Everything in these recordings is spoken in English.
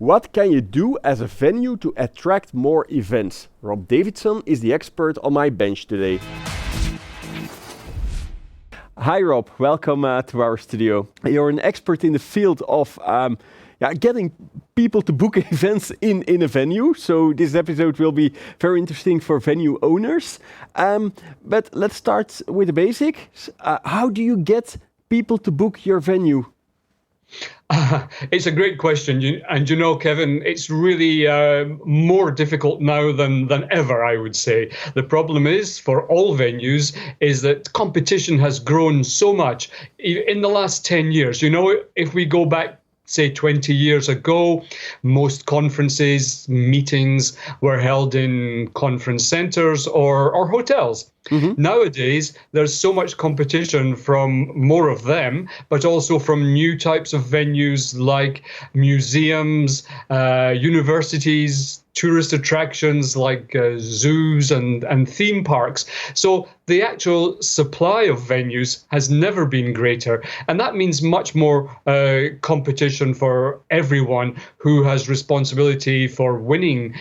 What can you do as a venue to attract more events? Rob Davidson is the expert on my bench today. Hi Rob, welcome to our studio. You're an expert in the field of getting people to book events in a venue. So this episode will be very interesting for venue owners. But let's start with the basics. How do you get people to book your venue? It's a great question. You know, Kevin, it's really more difficult now than ever, I would say. The problem is, for all venues, is that competition has grown so much in the last 10 years. You know, if we go back, say 20 years ago, most conferences, meetings were held in conference centers or hotels. Mm-hmm. Nowadays, there's so much competition from more of them, but also from new types of venues like museums, universities, tourist attractions like zoos and theme parks. So the actual supply of venues has never been greater. And that means much more competition for everyone who has responsibility for winning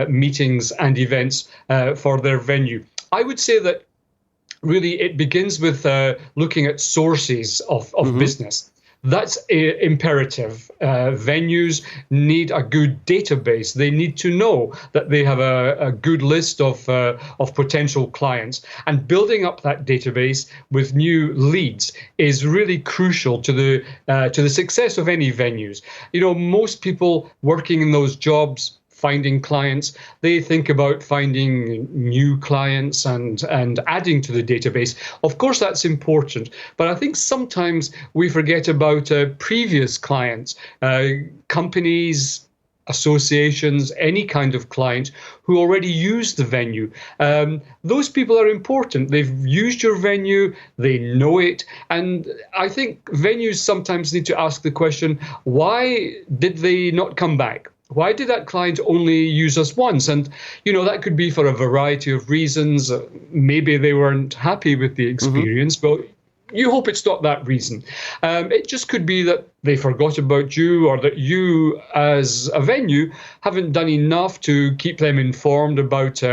meetings and events for their venue. I would say that really it begins with looking at sources of mm-hmm. business. That's imperative. Venues need a good database. They need to know that they have a good list of potential clients. And building up that database with new leads is really crucial to the success of any venues. You know, most people working in those jobs, finding clients, they think about finding new clients and adding to the database. Of course, that's important, but I think sometimes we forget about previous clients, companies, associations, any kind of client who already use the venue. Those people are important. They've used your venue, they know it, and I think venues sometimes need to ask the question, why did they not come back? Why did that client only use us once? And, you know, that could be for a variety of reasons. Maybe they weren't happy with the experience, mm-hmm. but you hope it's not that reason. It just could be that they forgot about you, or that you as a venue haven't done enough to keep them informed about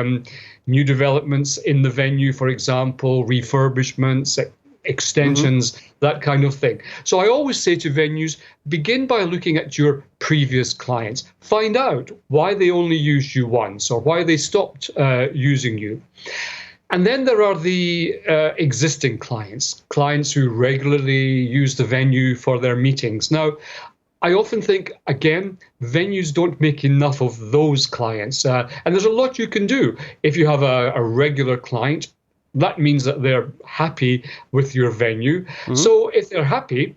new developments in the venue, for example, refurbishments, extensions, mm-hmm. that kind of thing. So I always say to venues, begin by looking at your previous clients. Find out why they only used you once or why they stopped using you. And then there are the existing clients who regularly use the venue for their meetings. Now, I often think, again, venues don't make enough of those clients. And there's a lot you can do. If you have a regular client, that means that they're happy with your venue. Mm-hmm. So if they're happy,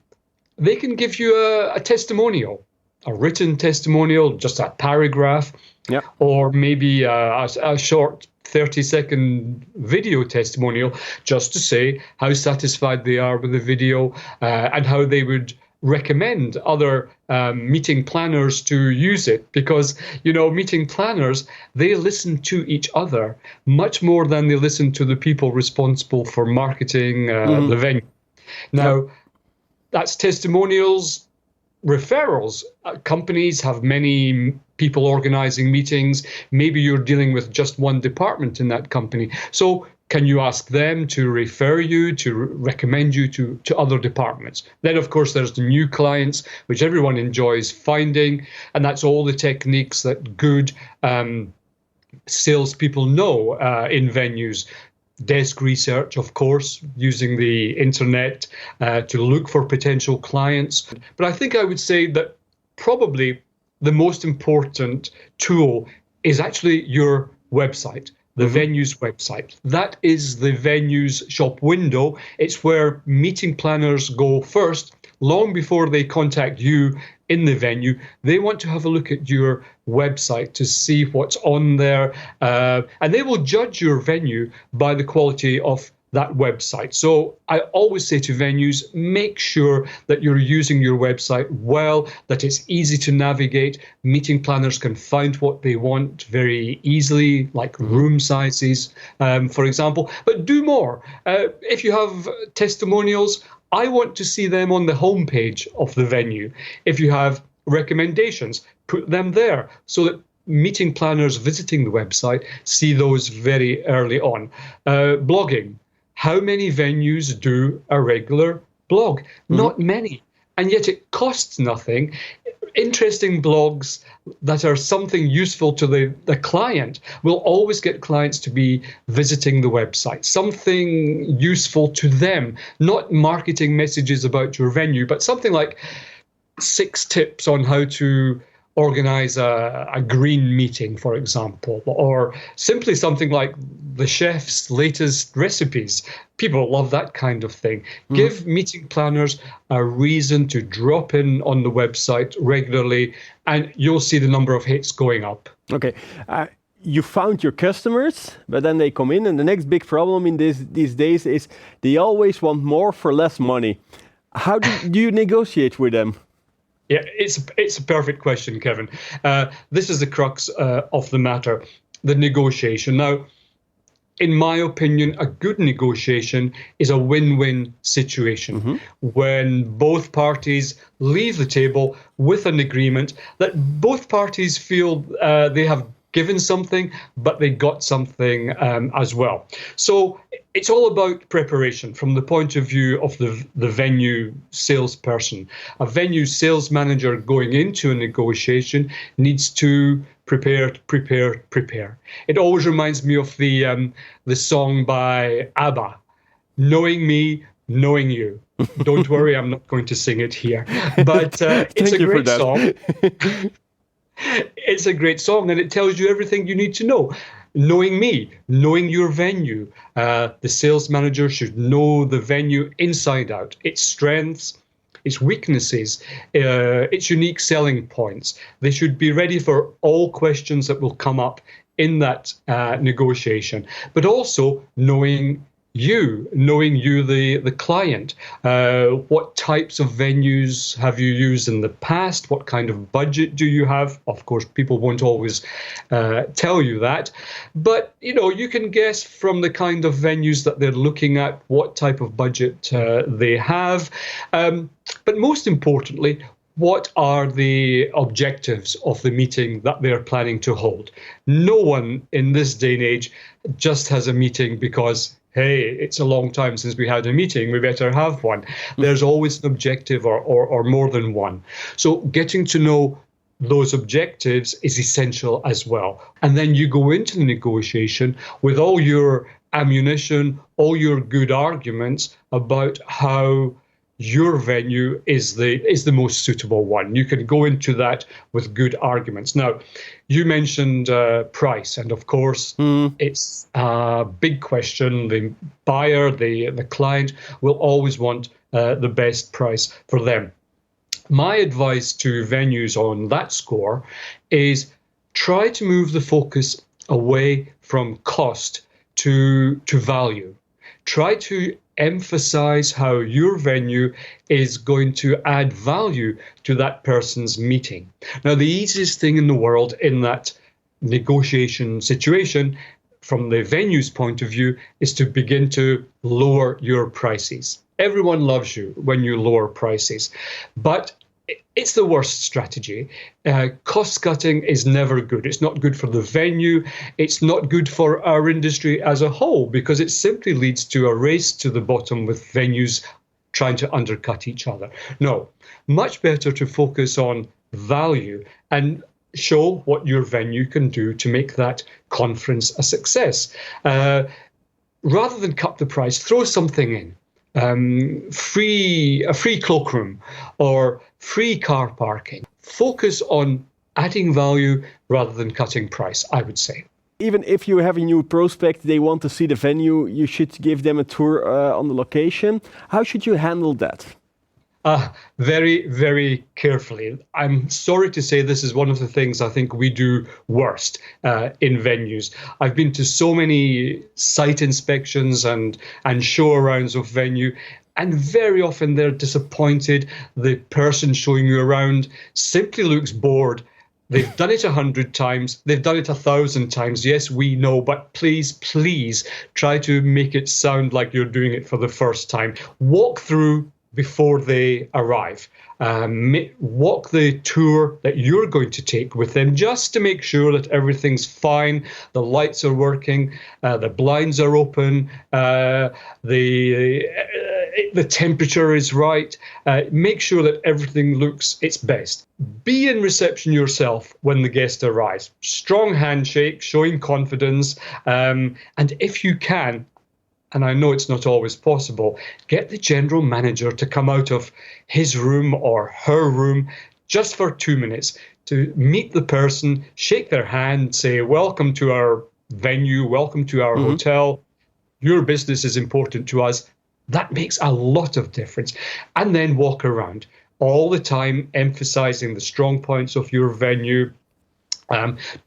they can give you a testimonial, a written testimonial, just a paragraph, yep. or maybe a short 30-second video testimonial, just to say how satisfied they are with the video and how they would recommend other meeting planners to use it. Because, you know, meeting planners, they listen to each other much more than they listen to the people responsible for marketing mm-hmm. the venue. Now, yep. that's testimonials, referrals. Companies have many people organizing meetings. Maybe you're dealing with just one department in that company. So can you ask them to refer you, to recommend you to other departments? Then, of course, there's the new clients, which everyone enjoys finding. And that's all the techniques that good salespeople know in venues. Desk research, of course, using the internet to look for potential clients. But I think I would say that probably the most important tool is actually your website. The mm-hmm. venue's website. That is the venue's shop window. It's where meeting planners go first, long before they contact you in the venue. They want to have a look at your website to see what's on there. And they will judge your venue by the quality of that website. So I always say to venues, make sure that you're using your website well, that it's easy to navigate. Meeting planners can find what they want very easily, like room sizes, for example. But do more. If you have testimonials, I want to see them on the homepage of the venue. If you have recommendations, put them there so that meeting planners visiting the website see those very early on. Blogging. How many venues do a regular blog? Not many. And yet it costs nothing. Interesting blogs that are something useful to the client will always get clients to be visiting the website. Something useful to them, not marketing messages about your venue, but something like 6 tips on how to organize a green meeting, for example, or simply something like the chef's latest recipes. People love that kind of thing. Give meeting planners a reason to drop in on the website regularly, and you'll see the number of hits going up. Okay. You found your customers, but then they come in, and the next big problem in these days is they always want more for less money. How do you negotiate with them? Yeah, it's a perfect question, Kevin. This is the crux of the matter, the negotiation. Now, in my opinion, a good negotiation is a win-win situation when both parties leave the table with an agreement that both parties feel they have given something, but they got something as well. So it's all about preparation from the point of view of the venue salesperson. A venue sales manager going into a negotiation needs to prepare. It always reminds me of the song by ABBA, "Knowing Me, Knowing You." Don't worry, I'm not going to sing it here, but it's a great song. It's a great song, and it tells you everything you need to know. Knowing me, knowing your venue. The sales manager should know the venue inside out, its strengths, its weaknesses, its unique selling points. They should be ready for all questions that will come up in that negotiation, but also knowing you, the client. What types of venues have you used in the past? What kind of budget do you have? Of course, people won't always tell you that, but you can guess from the kind of venues that they're looking at what type of budget they have. But most importantly, what are the objectives of the meeting that they're planning to hold? No one in this day and age just has a meeting because, hey, it's a long time since we had a meeting, we better have one. There's always an objective or more than one. So getting to know those objectives is essential as well. And then you go into the negotiation with all your ammunition, all your good arguments about how your venue is the most suitable one. You can go into that with good arguments. Now, you mentioned price, and of course, it's a big question. The buyer, the client, will always want the best price for them. My advice to venues on that score is try to move the focus away from cost to value. Try to emphasize how your venue is going to add value to that person's meeting. Now, the easiest thing in the world in that negotiation situation, from the venue's point of view, is to begin to lower your prices. Everyone loves you when you lower prices, but it's the worst strategy. Cost cutting is never good. It's not good for the venue. It's not good for our industry as a whole, because it simply leads to a race to the bottom with venues trying to undercut each other. No, much better to focus on value and show what your venue can do to make that conference a success. Rather than cut the price, throw something in. A free cloakroom or free car parking. Focus on adding value rather than cutting price, I would say. Even if you have a new prospect, they want to see the venue, you should give them a tour on the location. How should you handle that? Very, very carefully. I'm sorry to say this is one of the things I think we do worst in venues. I've been to so many site inspections and show arounds of venue, and very often they're disappointed. The person showing you around simply looks bored. They've done it 100 times. They've done it 1,000 times. Yes, we know, but please try to make it sound like you're doing it for the first time. Walk through, before they arrive. Walk the tour that you're going to take with them just to make sure that everything's fine, the lights are working, the blinds are open, the temperature is right. Make sure that everything looks its best. Be in reception yourself when the guest arrives. Strong handshake, showing confidence, and if you can, and I know it's not always possible, get the general manager to come out of his room or her room just for 2 minutes to meet the person, shake their hand, say, welcome to our venue, welcome to our hotel. Your business is important to us. That makes a lot of difference. And then walk around all the time, emphasizing the strong points of your venue.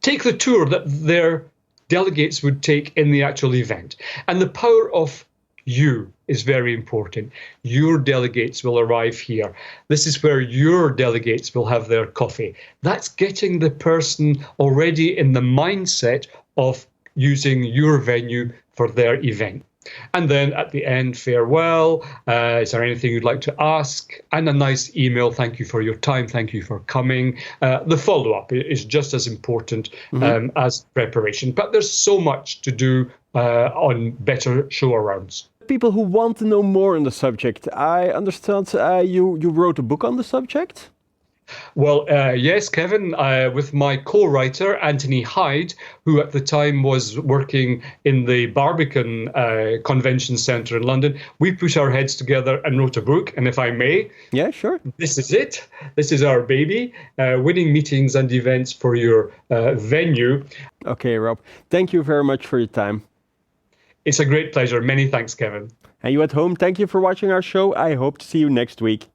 Take the tour that their delegates would take in the actual event. And the power of you is very important. Your delegates will arrive here. This is where your delegates will have their coffee. That's getting the person already in the mindset of using your venue for their event. And then at the end, farewell. Is there anything you'd like to ask? And a nice email. Thank you for your time. Thank you for coming. The follow-up is just as important as preparation. But there's so much to do on better show-arounds. People who want to know more on the subject, I understand you wrote a book on the subject? Well, yes, Kevin, with my co-writer, Anthony Hyde, who at the time was working in the Barbican Convention Centre in London, we put our heads together and wrote a book. And if I may, yeah, sure. This is it. This is our baby, winning meetings and events for your venue. Okay, Rob, thank you very much for your time. It's a great pleasure. Many thanks, Kevin. And you at home, thank you for watching our show. I hope to see you next week.